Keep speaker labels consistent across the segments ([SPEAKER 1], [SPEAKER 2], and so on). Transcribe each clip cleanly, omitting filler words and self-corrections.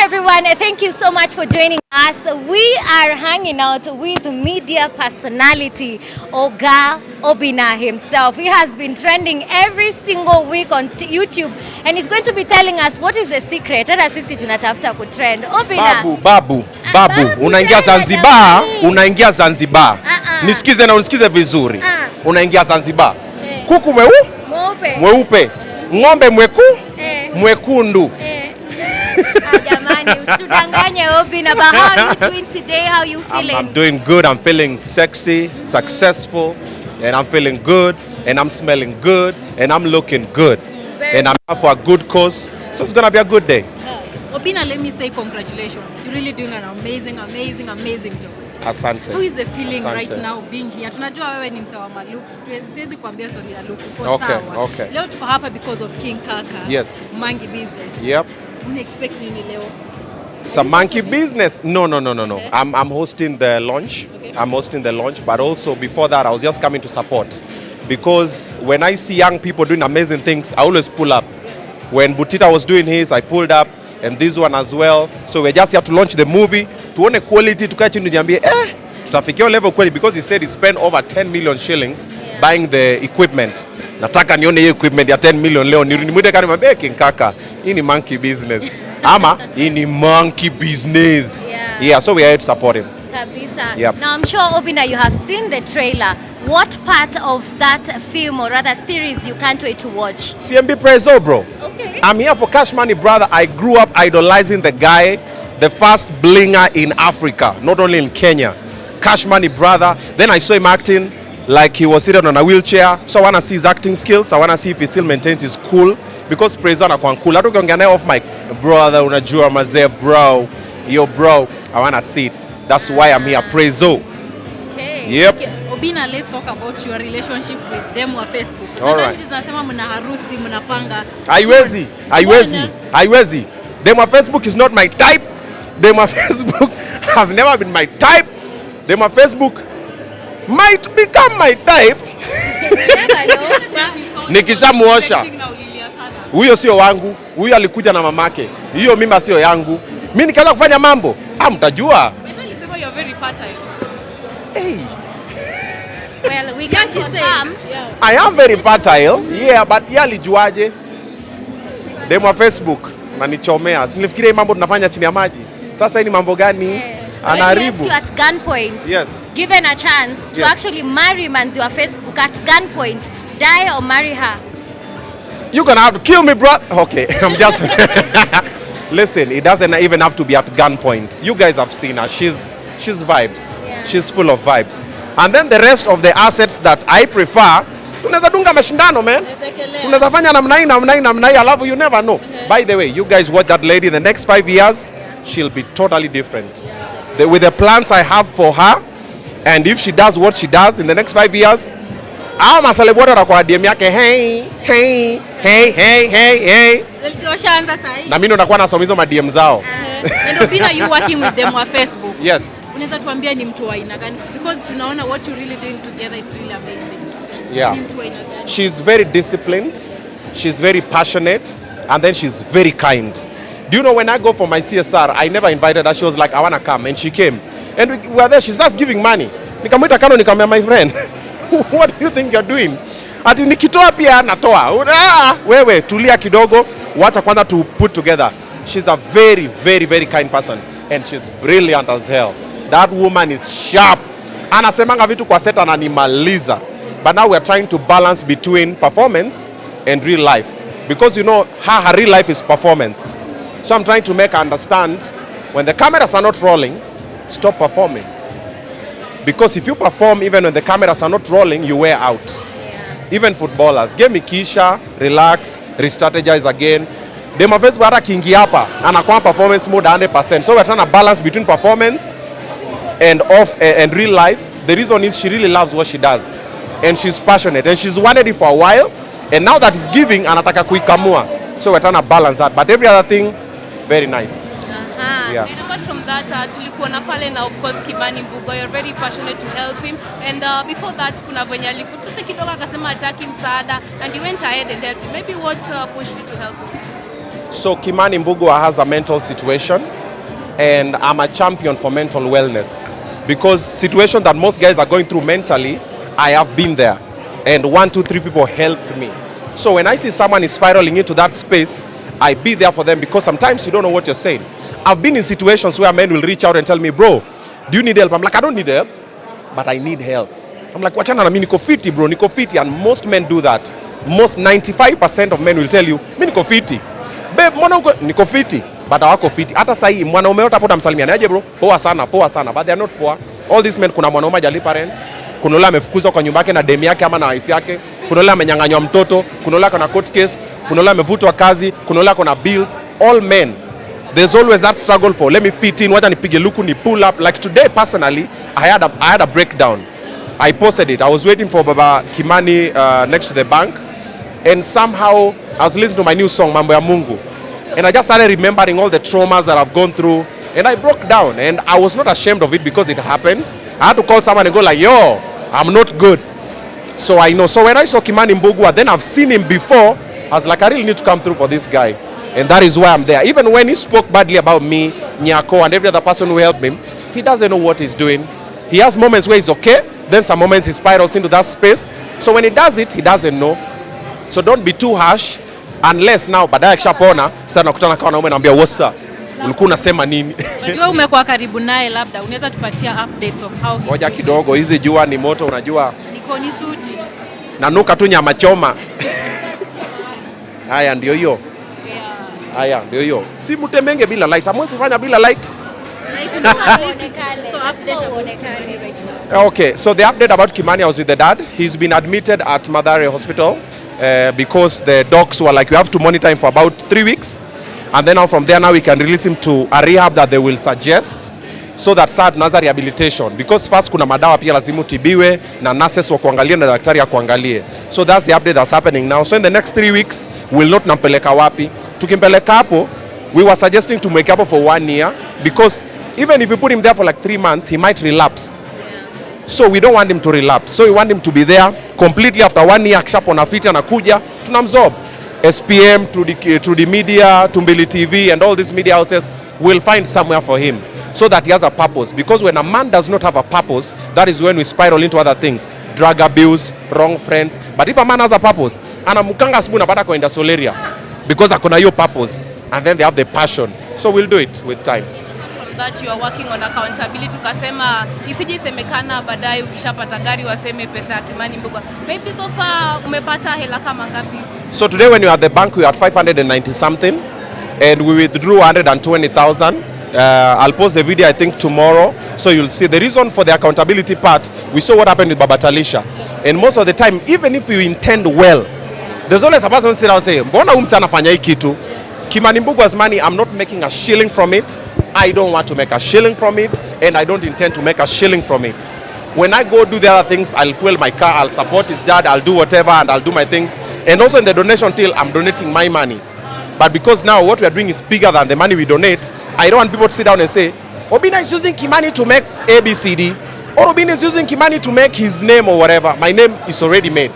[SPEAKER 1] everyone. Thank you so much for joining us. We are hanging out with media personality Oga Obinna himself. He has been trending every single week on YouTube and he's going to be telling us what is the secret. Hata sisi tunatafuta kutrend. Obinna.
[SPEAKER 2] Babu. Unaingia Zanzibar, unaingia Zanzibar. Nisikize na unisikize vizuri. Unaingia Zanzibar. Kuku mweupe. Ng'ombe mwekundu.
[SPEAKER 1] Jamani, usitudanganye Obinna, but how are you doing today? How are you feeling?
[SPEAKER 2] I'm doing good. I'm feeling sexy, successful, and I'm feeling good, and I'm smelling good, and I'm looking good. And I'm out for a good cause, so it's gonna be a good day.
[SPEAKER 3] Obinna, let me say congratulations. You're really doing an amazing job.
[SPEAKER 2] Asante.
[SPEAKER 3] How is the feeling right now being here? Tunajua wewe ni msawa malooks. Siwezi kuambia story ya look uko sawa.
[SPEAKER 2] Okay.
[SPEAKER 3] Leo tuko hapa because of King Kaka.
[SPEAKER 2] Yes.
[SPEAKER 3] Monkey business.
[SPEAKER 2] Yep.
[SPEAKER 3] Una expect nini leo?
[SPEAKER 2] It's a monkey business. No. Okay. I'm hosting the launch. Okay. I'm hosting the launch, but also before that, I was just coming to support. Because when I see young people doing amazing things, I always pull up. Yeah. When Butita was doing his, I pulled up. And this one as well. So we just have to launch the movie. Tuone quality, tukae chini niambie tutafikia level kweli, because he said he spent over 10 million shillings buying the equipment. Nataka nione hiyo equipment ya 10 million leo. Nimwite kani mwambie King Kaka, hii ni monkey business. Ama hii ni monkey business. Yeah, so we are here to support him.
[SPEAKER 1] Kabisa.
[SPEAKER 2] Yep.
[SPEAKER 1] Now I'm sure Obinna, you have seen the trailer. What part of that film or rather series you can't wait to watch?
[SPEAKER 2] CMB Prezo, bro.
[SPEAKER 1] Okay.
[SPEAKER 2] I'm here for Cash Money, brother. I grew up idolizing the guy, the first blinger in Africa, not only in Kenya. Cash Money, brother. Then I saw him acting like he was sitting on a wheelchair. So I want to see his acting skills. I want to see if he still maintains his cool. Because Prezo anakuwa cool. I don't get off mic. Brother, unajua mazee, bro. Yo, bro. I want to see it. That's why I'm here. Prezo.
[SPEAKER 1] Okay.
[SPEAKER 2] Yep.
[SPEAKER 3] Okay. Obinna, let's talk about your relationship with them on Facebook.
[SPEAKER 2] All right.
[SPEAKER 3] Zinasema mna harusi, mnapanga.
[SPEAKER 2] Haiwezi. Them on Facebook is not my type. Them on Facebook has never been my type. Them on Facebook might become my type. Nikishamuosha. Huyo sio wangu. Huyo alikuja na mamake. Hiyo mimba sio yangu. Mimi nikaanza kufanya mambo. Mtajua.
[SPEAKER 3] You're very fertile.
[SPEAKER 2] Hey.
[SPEAKER 1] Well, we can confirm.
[SPEAKER 2] I am very fertile. Yeah, but alijuaje? Demo Facebook nanichomea. Sinifikiria mambo tunafanya chini ya maji. Sasa hii ni mambo gani? Anaharibu.
[SPEAKER 1] You at gunpoint.
[SPEAKER 2] Yes.
[SPEAKER 1] Given a chance to actually marry manzi wa Facebook at gunpoint, die or marry her.
[SPEAKER 2] You're gonna have to kill me, bro. Okay, I'm just listen, it doesn't even have to be at gunpoint. You guys have seen her. She's vibes.
[SPEAKER 1] Yeah.
[SPEAKER 2] She's full of vibes. And then the rest of the assets that I prefer, tunaweza dunga mashindano, man. Tunaweza fanya namna hii, alafu you never know. By the way, you guys watch that lady in the next 5 years, she'll be totally different. With the plans I have for her, and if she does what she does in the next 5 years, hao maselebora watakuwa DM yake hey. Na mimi ndo nakuwa nasoma hizo DM zao.
[SPEAKER 3] And Obinna, you working with them on Facebook?
[SPEAKER 2] Yes.
[SPEAKER 3] Unaweza tuambia ni mtu wa aina gani? Because tunaona what you really doing together, it's really amazing.
[SPEAKER 2] Yeah.
[SPEAKER 3] Ni mtu wa aina gani?
[SPEAKER 2] She's very disciplined, she's very passionate, and then she's very kind. Do you know when I go for my CSR, I never invited her. She was like, I want to come, and she came. And we were there, she starts giving money. Nikamwita kando, nikamwambia, my friend, what do you think you're doing? Ati nikitoa pia natoa. Wewe tulia kidogo, wacha kwanza to put together. She's a very kind person, and she's brilliant as hell. That woman is sharp. Anasemanga vitu kwa set ananimaliza. But now we are trying to balance between performance and real life. Because you know, her real life is performance. So I'm trying to make her understand, when the cameras are not rolling, stop performing. Because if you perform even when the cameras are not rolling, you wear out. Yeah. Even footballers. Give me Kisha, relax, re-strategize again. Demo Facebook hata kingi hapa, anakuwa performance mode 100%. So we're trying to balance between performance and real life. The reason is she really loves what she does. And she's passionate. And she's wanted it for a while. And now that it's giving, anataka kuikamua. So we're trying to balance that. But every other thing, very nice.
[SPEAKER 3] Yeah. And apart from that, tulikuwa na pale na of course Kimani Mbugo, you're very passionate to help him. And before that, kuna venye alikutuse kidogo akasema hataki msaada, and he went ahead and helped him. Maybe what pushed you to help him?
[SPEAKER 2] So Kimani Mbugua has a mental situation, and I'm a champion for mental wellness, because situation that most guys are going through mentally, I have been there, and 1, 2, 3 people helped me. So when I see someone is spiraling into that space, I be there for them, because sometimes you don't know what you're saying. I've been in situations where men will reach out and tell me, bro, do you need help? I'm like, I don't need help, but I need help. I'm like, wachana na mimi niko fiti bro, niko fiti. And most men do that. Most 95% of men will tell you, mimi niko fiti. Babe, mbona uko niko fiti? But hawako fiti. Hata sasa mwanaume yote hapo utamsalimia, aje bro? Poa sana. But they are not poor. All these men, kuna mwanaume hajalipa rent, kuna yule amefukuzwa kwa nyumba yake na demu yake ama na wife yake, kuna yule amenyang'anywa mtoto, kuna yule ako na court case, kuna yule amevutwa kazi, kuna yule ako na bills. All men, there's always that struggle for let me fit in, wacha nipige luku, ni pull up. Like today personally, I had a breakdown. I posted it. I was waiting for Baba Kimani next to the bank, and somehow I was listening to my new song Mambo ya Mungu, and I just started remembering all the traumas that I've gone through, and I broke down, and I was not ashamed of it because it happens. I had to call someone and go like, yo, I'm not good. So I know. So when I saw Kimani Mbugua, then I've seen him before, I was like, I really need to come through for this guy. And that is why I'm there. Even when he spoke badly about me, Nyako, and every other person who helped him, he doesn't know what he's doing. He has moments where he's okay, then some moments he spirals into that space. So when he does it, he doesn't know. So don't be too harsh, unless now baadaye akishapona sasa nakutana kwa wanaume naambia what's up, ulikuwa unasema nini?
[SPEAKER 3] Unajua umekuwa karibu naye, labda unaweza tupatia updates of how
[SPEAKER 2] ngoja kidogo, hizi jua ni moto, unajua
[SPEAKER 3] niko ni suti
[SPEAKER 2] nanuka tu nyama choma. Haya ndio hiyo. Haya ndio hiyo. Si mtemenge bila light, amwe kufanya bila light.
[SPEAKER 3] So update about Kimani right now.
[SPEAKER 2] Okay, so the update about Kimani, I was with the dad. He's been admitted at Mathare Hospital because the docs were like, we have to monitor him for about 3 weeks. And then now from there, now we can release him to a rehab that they will suggest, so that saa tunaanza rehabilitation. Because first kuna madawa pia lazima utibiwe na nurses wa kuangalia na daktari ya kuangalie. So that's the update that's happening now. So in the next 3 weeks, we'll not nampeleka wapi. Tukimpeleka hapo, we were suggesting to make up for 1 year, because even if you put him there for like 3 months, he might relapse. So we don't want him to relapse. So we want him to be there completely after 1 year. Akishapona fiti anakuja, tunamzob. SPM, to the media, Tumbili TV and all these media houses will find somewhere for him, so that he has a purpose. Because when a man does not have a purpose, that is when we spiral into other things. Drug abuse, wrong friends. But if a man has a purpose, anamukanga asubuhi napata kwenda Soleria, because akona hiyo purpose, and then they have the passion. So we'll do it with time.
[SPEAKER 3] That you are working on accountability, tukasema isije isemekana baadaye ukishapata gari waseme pesa ya Kimani Mbugua. Maybe so far umepata hela kama ngapi?
[SPEAKER 2] So today when you are at the bank, we had 590 something, and we withdrew 120,000. I'll post the video I think tomorrow, so you'll see the reason for the accountability part. We saw what happened with Baba Talisha, and most of the time, even if you intend well, there's always a person sit down and say, mbona huyu msana anafanya hii kitu? Kimani Mbugua's money, I'm not making a shilling from it. I don't want to make a shilling from it, and I don't intend to make a shilling from it. When I go do the other things, I'll fuel my car, I'll support his dad, I'll do whatever, and I'll do my things. And also in the donation till, I'm donating my money. But because now what we are doing is bigger than the money we donate, I don't want people to sit down and say, Obinna is using Kimani to make ABCD, or Obinna is using Kimani to make his name or whatever. My name is already made.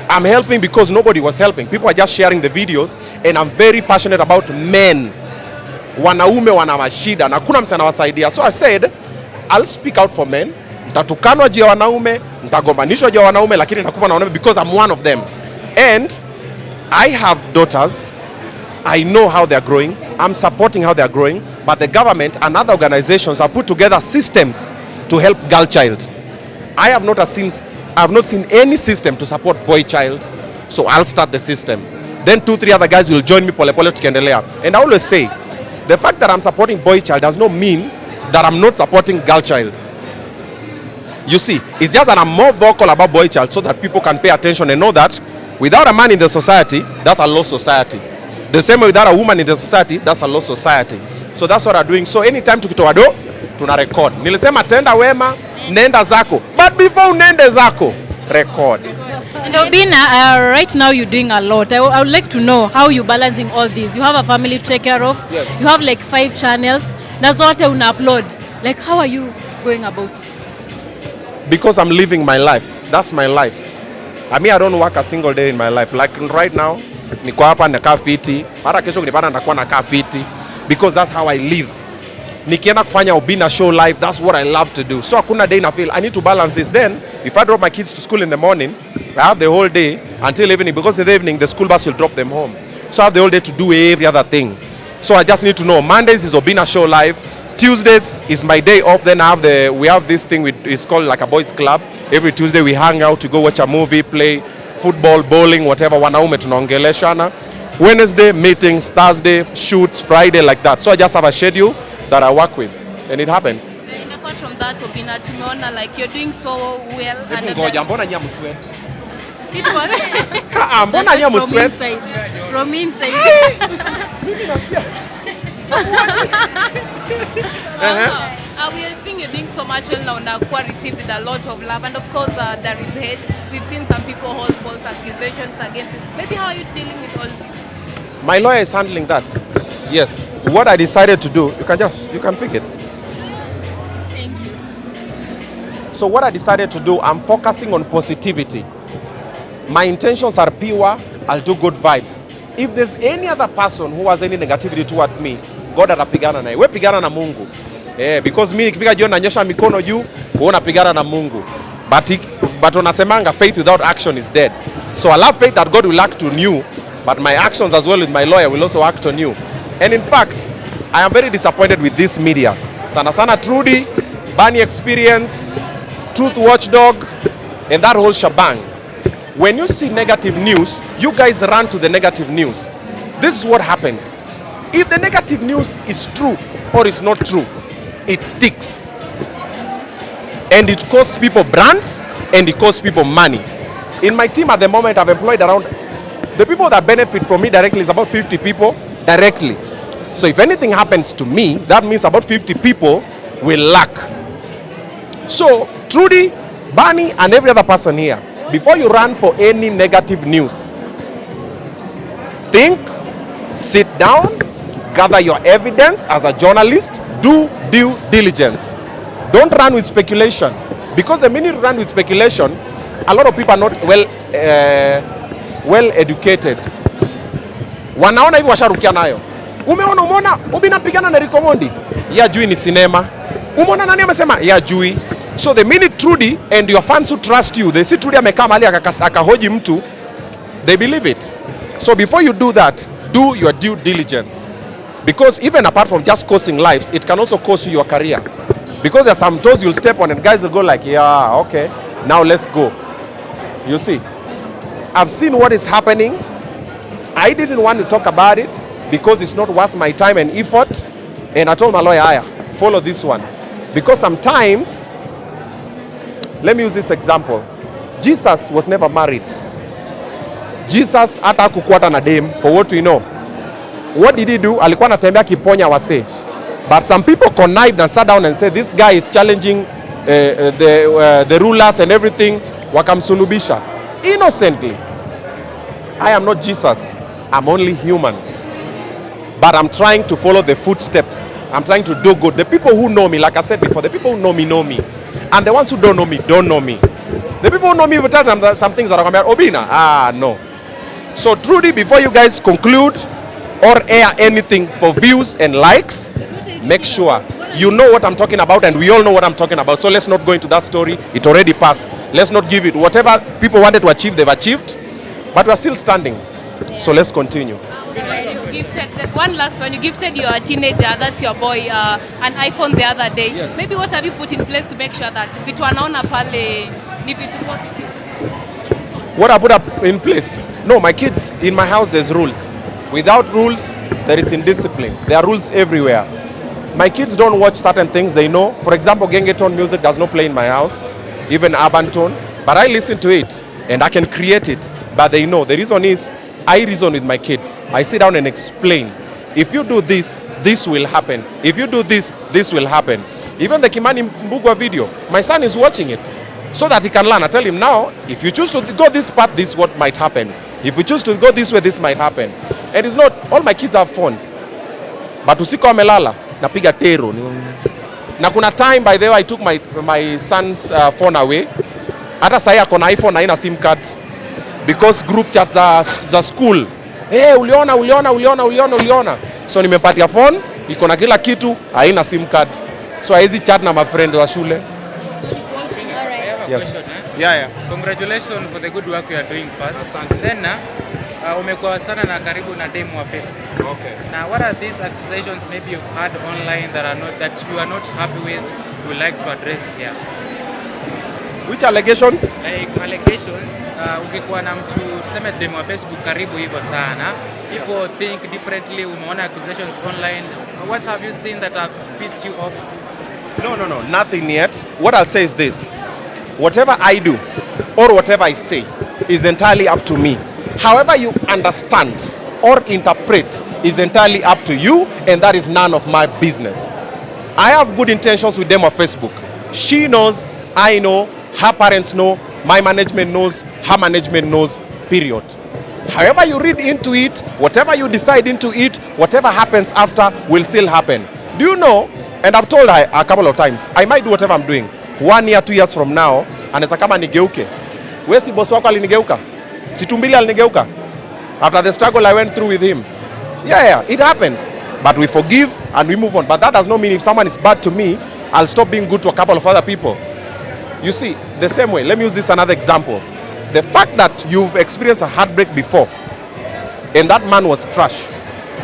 [SPEAKER 2] I'm helping because nobody was helping. People are just sharing the videos, and I'm very passionate about men. Wanaume wana mashida na kuna msana wasaidia. So I said, I'll speak out for men. Nitatukanwa juu ya wanaume, nitagombanishwa juu ya wanaume, lakini nitakufa na wanaume because I'm one of them. And I have daughters. I know how they're growing. I'm supporting how they're growing. But the government and other organizations have put together systems to help girl child. I have not seen any system to support boy child. So I'll start the system. Then 2-3 other guys will join me pole pole tukiendelea. And I always say, the fact that I'm supporting boy child does not mean that I'm not supporting girl child. You see, it's just that I'm more vocal about boy child so that people can pay attention and know that without a man in the society, that's a lost society. The same way without a woman in the society, that's a lost society. So that's what I'm doing. So anytime tukitoa do, tuna record. Nilisema tenda wema, nenda zako. But before unende zako, record.
[SPEAKER 3] And Obinna, right now you're doing a lot. I would like to know how you're balancing all this. You have a family to take care of.
[SPEAKER 2] Yes.
[SPEAKER 3] You have like 5 channels. Na zote una upload. Like how are you going about it?
[SPEAKER 2] Because I'm living my life. That's my life. I mean, I don't work a single day in my life. Like right now, niko hapa nakaa fiti, mara kesho kunipata nitakuwa nakaa fiti, because that's how I live. Nikienda kufanya Obinna show live, that's what I love to do. So hakuna day na feel I need to balance this. Then if I drop my kids to school in the morning, I have the whole day until evening, because in the evening the school bus will drop them home. So I have the whole day to do every other thing. So I just need to know Mondays is Obinna show live, Tuesdays is my day off. Then we have this thing it's called like a boys club. Every Tuesday we hang out to go watch a movie, play football, bowling, whatever. Wanaume tunaongeleshana. Wednesday meetings, Thursday shoots, Friday like that. So I just have a schedule that I work with, and it happens.
[SPEAKER 3] And apart from that, Obinna, tumeona like you're doing so well.
[SPEAKER 2] Ngoja, mbona nyinyi msweat?
[SPEAKER 3] Sit one.
[SPEAKER 2] Mbona nyinyi msweat?
[SPEAKER 3] From inside. We are seeing you doing so much well now. Nakua received with a lot of love, and of course there is hate. We've seen some people hold false accusations against you. Maybe how are you dealing with all this?
[SPEAKER 2] My lawyer is handling that. Yes. What I decided to do, you can pick it.
[SPEAKER 3] Thank you.
[SPEAKER 2] So what I decided to do, I'm focusing on positivity. My intentions are pure. I'll do good vibes. If there's any other person who has any negativity towards me, God atapigana naye. We pigana na Mungu. Because me ikifika jioni nanyosha mikono juu, wewe unapigana na Mungu. But unasemanga faith without action is dead. So I have faith that God will act on you, but my actions as well with my lawyer will also act on you. And in fact, I am very disappointed with this media. Sana Sana Trudy, Bunny Experience, Truth Watchdog, and that whole shebang. When you see negative news, you guys run to the negative news. This is what happens. If the negative news is true or is not true, it sticks. And it costs people brands, and it costs people money. In my team at the moment, I've employed around, the people that benefit from me directly is about 50 people directly. So if anything happens to me, that means about 50 people will lack. So Trudy, Bunny, and every other person here, before you run for any negative news, think, sit down, gather your evidence as a journalist, do due diligence. Don't run with speculation, because the minute you run with speculation, a lot of people are not well educated. Wanaona hivi washarukia nayo. Umeona Obinna pigana na Rico Mondi? Ya jui ni sinema. Umeona nani amesema? Ya jui. So the minute Trudy and your fans who trust you, they see Trudy amekaa mahali akahoji mtu, they believe it. So before you do that, do your due diligence. Because even apart from just costing lives, it can also cost you your career. Because there are some toes you'll step on and guys will go like, yeah, okay, now let's go. You see, I've seen what is happening. I didn't want to talk about it because it's not worth my time and effort. And I told my lawyer, Aya, follow this one. Because sometimes, let me use this example. Jesus was never married. Jesus hata kukuata na dem, for what we know. What did he do? Alikuwa anatembea kiponya wase. But some people connived and sat down and said, this guy is challenging the rulers and everything. Wakamsulubisha. Innocently. I am not Jesus. I'm only human. But I'm trying to follow the footsteps. I'm trying to do good. The people who know me, like I said before, the people who know me know me. And the ones who don't know me, don't know me. The people who know me will tell them that some things are going to be Obinna. No. So Trudy, before you guys conclude or air anything for views and likes, make sure you know what I'm talking about, and we all know what I'm talking about. So let's not go into that story. It already passed. Let's not give it. Whatever people wanted to achieve, they've achieved. But we're still standing. Yeah. So let's continue.
[SPEAKER 3] You gifted, one last one, you gifted your teenager, that's your boy, an iPhone the other day. Yes. Maybe what have you put in place to make sure that vitu anaona pale ni vitu positive?
[SPEAKER 2] What I put up in place? No, my kids, in my house there's rules. Without rules, there is indiscipline. There are rules everywhere. My kids don't watch certain things they know. For example, Gengeton music does not play in my house, even urban tone. But I listen to it and I can create it. But they know. The reason is, I reason with my kids. I sit down and explain. If you do this, this will happen. If you do this, this will happen. Even the Kimani Mbugwa video, my son is watching it so that he can learn. I tell him now, if you choose to go this path, this is what might happen. If you choose to go this way, this might happen. And it's not, all my kids have phones. But usiku amelala, napiga tero. Na kuna time, by the way, I took my son's phone away. Hata sahi akona iPhone na ina SIM card. Because group chats za school uliona. So nimepatia phone, iko na kila kitu, haina SIM card. So haizi chat na my friend wa shule.
[SPEAKER 4] Yes.
[SPEAKER 2] Yeah.
[SPEAKER 4] Congratulations for the good work you are doing first. Then umekuwa sana na karibu na demo wa Facebook.
[SPEAKER 2] Okay.
[SPEAKER 4] Now what are these accusations maybe you've had online that you are not happy with, you would like to address here?
[SPEAKER 2] Which allegations?
[SPEAKER 4] Like allegations, ukikuwa na mtu tuseme demo wa Facebook karibu hivyo sana, people think differently, umeona accusations online. What have you seen that have pissed you off?
[SPEAKER 2] No, nothing yet. What I'll say is this. Whatever I do or whatever I say is entirely up to me. However you understand or interpret is entirely up to you, and that is none of my business. I have good intentions with them on Facebook. She knows, I know, her parents know, my management knows, her management knows, period. However you read into it, whatever you decide into it, whatever happens after will still happen. Do you know, and I've told her a couple of times, I might do whatever I'm doing. 1 year, 2 years from now, anaweza kama nigeuke. Wewe si boss wako alinigeuka? Si Tumbili alinigeuka? After the struggle I went through with him. Yeah, it happens. But we forgive and we move on. But that does not mean if someone is bad to me, I'll stop being good to a couple of other people. You see, the same way, let me use this another example. The fact that you've experienced a heartbreak before and that man was trash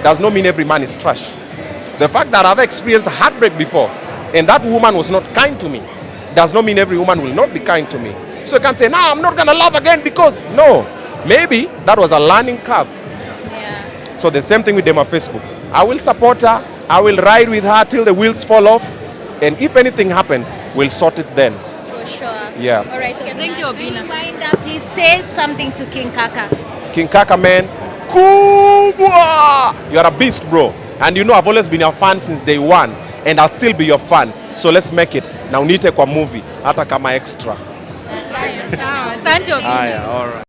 [SPEAKER 2] does not mean every man is trash. The fact that I've experienced a heartbreak before and that woman was not kind to me does not mean every woman will not be kind to me. So you can't say, no, I'm not going to love again because, no. Maybe that was a learning curve.
[SPEAKER 1] Yeah.
[SPEAKER 2] So the same thing with them on Facebook. I will support her. I will ride with her till the wheels fall off. And if anything happens, we'll sort it then.
[SPEAKER 1] For sure.
[SPEAKER 2] Yeah.
[SPEAKER 1] All right. Okay,
[SPEAKER 3] Thank you, Obinna.
[SPEAKER 1] Wind up, please say something to King Kaka.
[SPEAKER 2] King Kaka, man. Kubwa! You're a beast, bro. And you know I've always been your fan since day one. And I'll still be your fan. So let's make it. Na unite kwa movie. Hata kama extra.
[SPEAKER 3] Asante, Obinna.
[SPEAKER 2] All right.